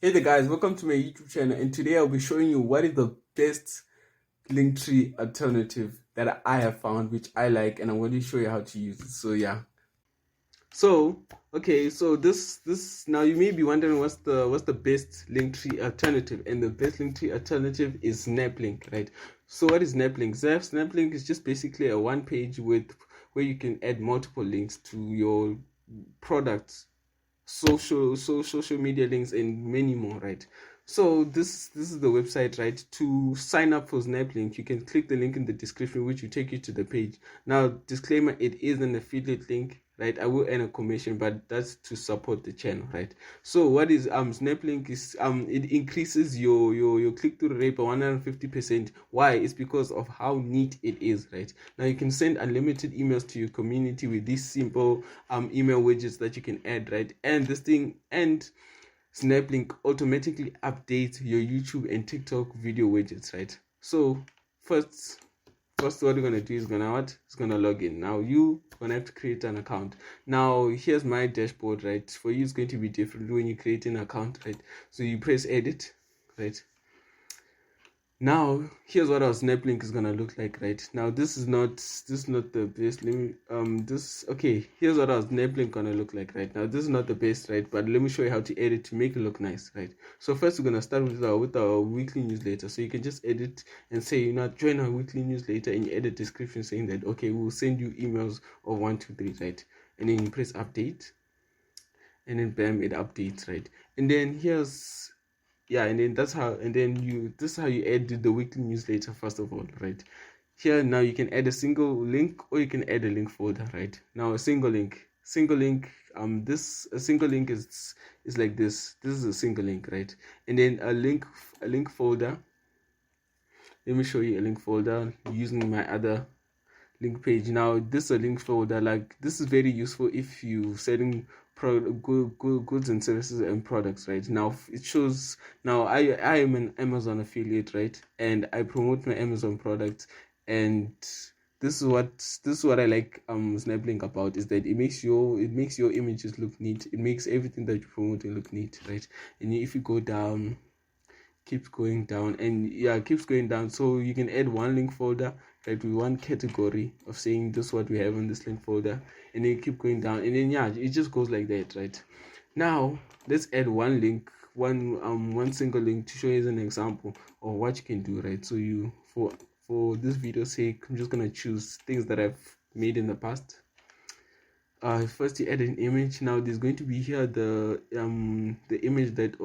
Hey there guys, welcome to my YouTube channel, and today I'll be showing you what is the best Linktree alternative that I have found, which I like, and I'm going to show you how to use it. So yeah. So this now you may be wondering what's the best Linktree alternative, and the best Linktree alternative is Znaplink, right? So what is Znaplink? Znaplink is just basically a one page where you can add multiple links to your products, social media links, and many more, right? So this is the website, right? To sign up for Znaplink, you can click the link in the description, which will take you to the page. Now, disclaimer, it is an affiliate link, right? I will earn a commission, but that's to support the channel, right? So what is Znaplink is it increases your click-through rate by 150%. Why? It's because of how neat it is, right? Now you can send unlimited emails to your community with these simple email widgets that you can add, right? And Snaplink automatically updates your YouTube and TikTok video widgets, right? So first what we're gonna do is gonna log in. Now you're gonna have to create an account. Now here's my dashboard, right? For you it's going to be different when you create an account, right? So you press edit, right? Now here's what our Snaplink is gonna look like, right? Now this is not the best. Let me okay, here's what our Snaplink gonna look like, right? Now this is not the best, right? But let me show you how to edit to make it look nice, right? So first we're gonna start with our weekly newsletter. So you can just edit and say, join our weekly newsletter, and you edit description saying that okay, we'll send you emails of 1, 2, 3, right? And then you press update, and then bam, it updates, right? And then and then this is how you add the weekly newsletter first of all, right? Here now you can add a single link, or you can add a link folder, right? Now a single link is like this is a single link, right? And then a link folder. Let me show you a link folder using my other link page. Now this is a link folder. Like, this is very useful if you selling goods and services and products, right? Now it shows, now I am an Amazon affiliate, right? And I promote my Amazon products, and this is what I like Snaplink about, is that it makes your images look neat. It makes everything that you're promoting look neat, right? And if you go down, keeps going down, and it keeps going down. So you can add one link folder, right, with one category of saying this is what we have in this link folder, and then you keep going down, and then it just goes like that, right? Now let's add one link, one single link, to show you as an example of what you can do, right? So for this video's sake, I'm just gonna choose things that I've made in the past. First you add an image. Now there's going to be here the image that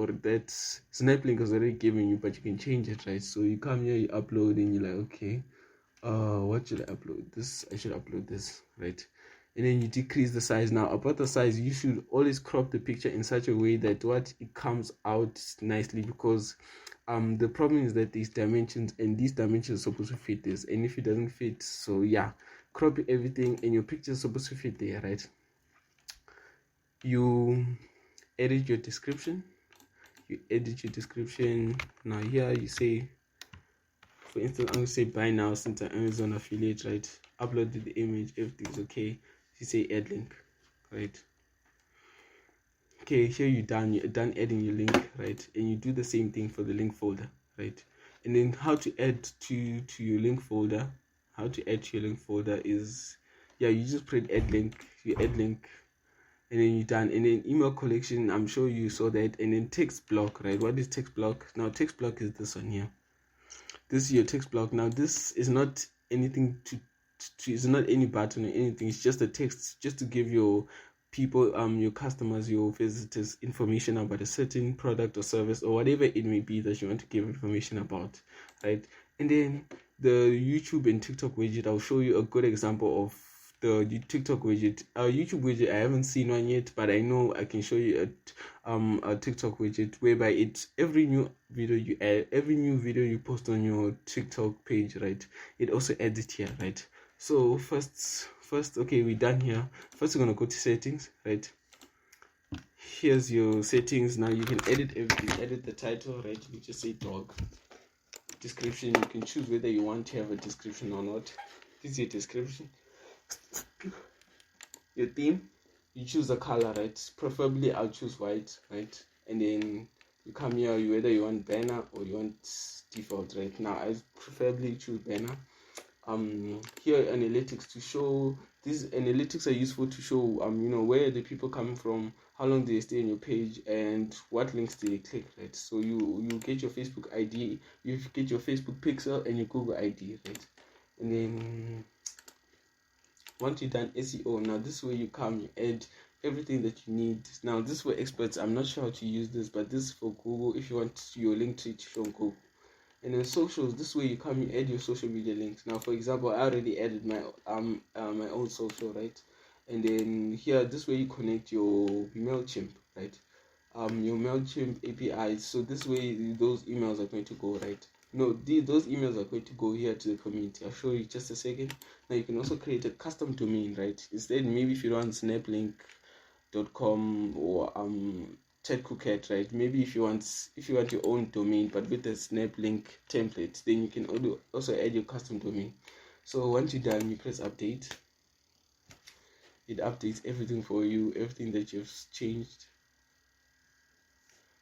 Snaplink has already given you, but you can change it, right? So you come here, you upload, and you're like, okay, what should I upload? I should upload this, right? And then you decrease the size. Now about the size, you should always crop the picture in such a way that it comes out nicely, because the problem is that these dimensions are supposed to fit this, and if it doesn't fit, so yeah, crop everything, and your picture is supposed to fit there, right? You edit your description. Now here you say, for instance, I'm going to say buy now since I'm Amazon affiliate, right? Uploaded the image, everything's okay. You say add link, right? Okay, here you're done adding your link, right? And you do the same thing for the link folder, right? And then how to add to your link folder. Is, you just press add link, and then you're done. And then email collection, I'm sure you saw that. And then text block, right? What is text block? Now text block is this one here. This is your text block. Now this is not anything it's not any button or anything. It's just a text, just to give your people, your customers, your visitors, information about a certain product or service, or whatever it may be that you want to give information about, right? And then the YouTube and TikTok widget, I'll show you a good example of the TikTok widget. YouTube widget, I haven't seen one yet, but I know I can show you a TikTok widget, whereby every new video you post on your TikTok page, right, it also adds it here, right? So first, okay, we're done here. First we're gonna go to settings, right? Here's your settings. Now you can edit everything. Edit the title, right? You just say dog. Description, you can choose whether you want to have a description or not. This is your description. Your theme, you choose a color, right? Preferably I'll choose white, right? And then you come here, whether you want banner or you want default. Right now I preferably choose banner. Here analytics to show, these analytics are useful to show where the people come from, how long they stay on your page, and what links they click, right? So you get your Facebook ID, you get your Facebook pixel and your Google ID, right? And then once you've done SEO, now this way you come, you add everything that you need. Now this is for experts. I'm not sure how to use this, but this is for Google if you want your Linktree to show on Google. And then socials, this way you come, you add your social media links. Now for example, I already added my my own social, right? And then here, this way you connect your MailChimp, right? Your MailChimp API. So this way those emails are going to go, right? No, those emails are going to go here to the community. I'll show you just a second. Now you can also create a custom domain, right? Instead, maybe if you want Znaplink.com or Chatcooket, right? Maybe if you want your own domain but with a Znaplink template, then you can also add your custom domain. So once you're done, you press update. It updates everything for you, everything that you've changed.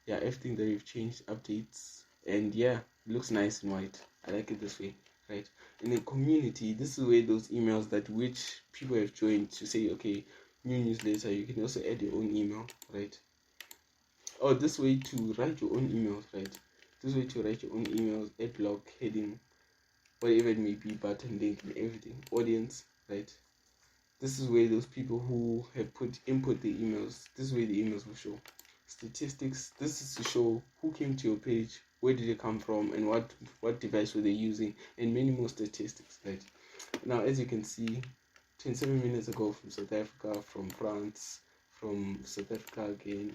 Yeah, everything that you've changed updates, and yeah, it looks nice and white. I like it this way, right? In the community, this is where those emails that which people have joined to say, okay, new newsletter, you can also add your own email, right? Or this way to write your own emails, right? This way to write your own emails, add blog, heading, whatever it may be, button, link, and everything. Audience, right? This is where those people who have input the emails, this is where the emails will show. Statistics, this is to show who came to your page, where did they come from, and what device were they using, and many more statistics, right? Now as you can see, 27 minutes ago from South Africa, from France, from South Africa again,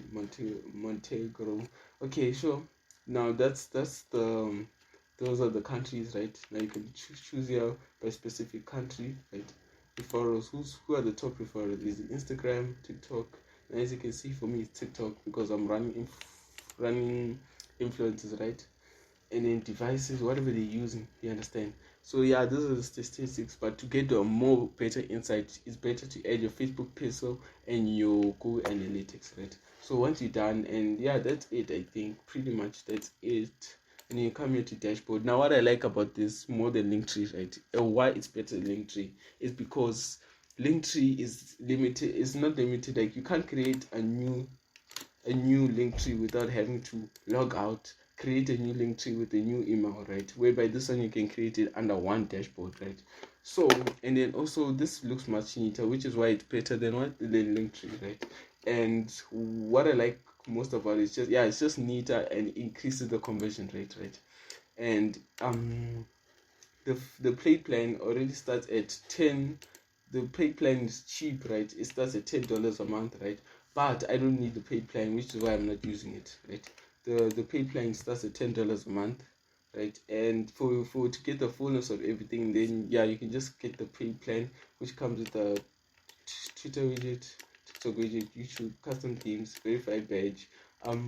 Montenegro. Okay, sure. Now that's the those are the countries, right? Now you can choose here by specific country, right? Referrals, who are the top referrals? Is it Instagram, TikTok? And as you can see, for me it's TikTok because I'm running influencers, right? And then devices, whatever they're using, you understand? So yeah, those are the statistics, but to get a more better insight, it's better to add your Facebook pixel and your Google Analytics, right? So once you're done, and yeah, that's it. I think pretty much that's it. And then you come here to dashboard. Now what I like about this more than Linktree, right? And why it's better than Linktree is because Linktree is limited. It's not limited. Like you can't create a new Linktree without having to log out, create a new Linktree with a new email, right? Whereby this one you can create it under one dashboard, right? So, and then also this looks much neater, which is why it's better than Linktree, right? And what I like most about it is just, yeah, it's just neater and increases the conversion rate, right? And the paid plan already starts at 10. The paid plan is cheap, right? It starts at $10 a month, right? But I don't need the paid plan, which is why I'm not using it, right? The paid plan starts at $10 a month, right? And for to get the fullness of everything, then yeah, you can just get the paid plan, which comes with the Twitter widget, TikTok widget, YouTube, custom themes, verified badge,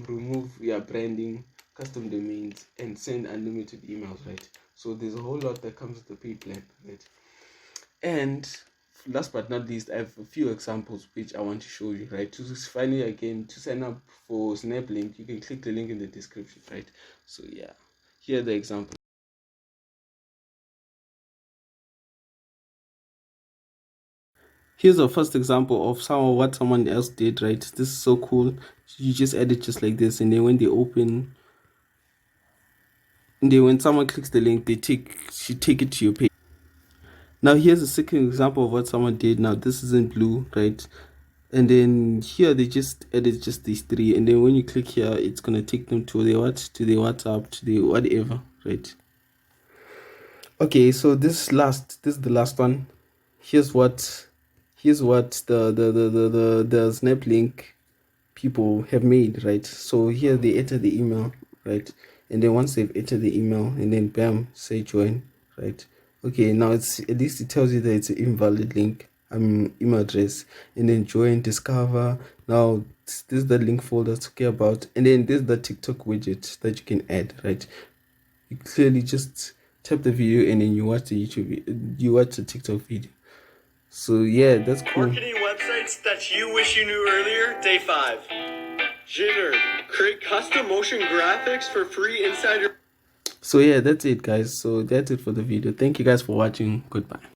remove your branding, custom domains, and send unlimited emails, right? So there's a whole lot that comes with the paid plan, right? And last but not least, I have a few examples which I want to show you, right? To finally again to sign up for Znaplink, you can click the link in the description, right? So yeah, here are the examples. Here's a first example of what someone else did, right? This is so cool. You just edit just like this, and then when they open, and then when someone clicks the link, she take it to your page. Now here's a second example of what someone did. Now this is in blue, right? And then here they just edit just these three, and then when you click here, it's gonna take them to the WhatsApp, to the whatever, right? Okay, so this is the last one. Here's what the Snaplink people have made, right? So here they enter the email, right? And then once they've entered the email, and then bam, say join, right? Okay, now it's at least it tells you that it's an invalid link, email address, and then join, discover. Now this is the link folder to care about, and then there's the TikTok widget that you can add, right? You clearly just tap the video and then you watch you watch the TikTok video. So yeah, that's cool. Marketing websites that you wish you knew earlier, day 5. Jitter, Create custom motion graphics for free inside your... So yeah, that's it guys. So that's it for the video. Thank you guys for watching. Goodbye.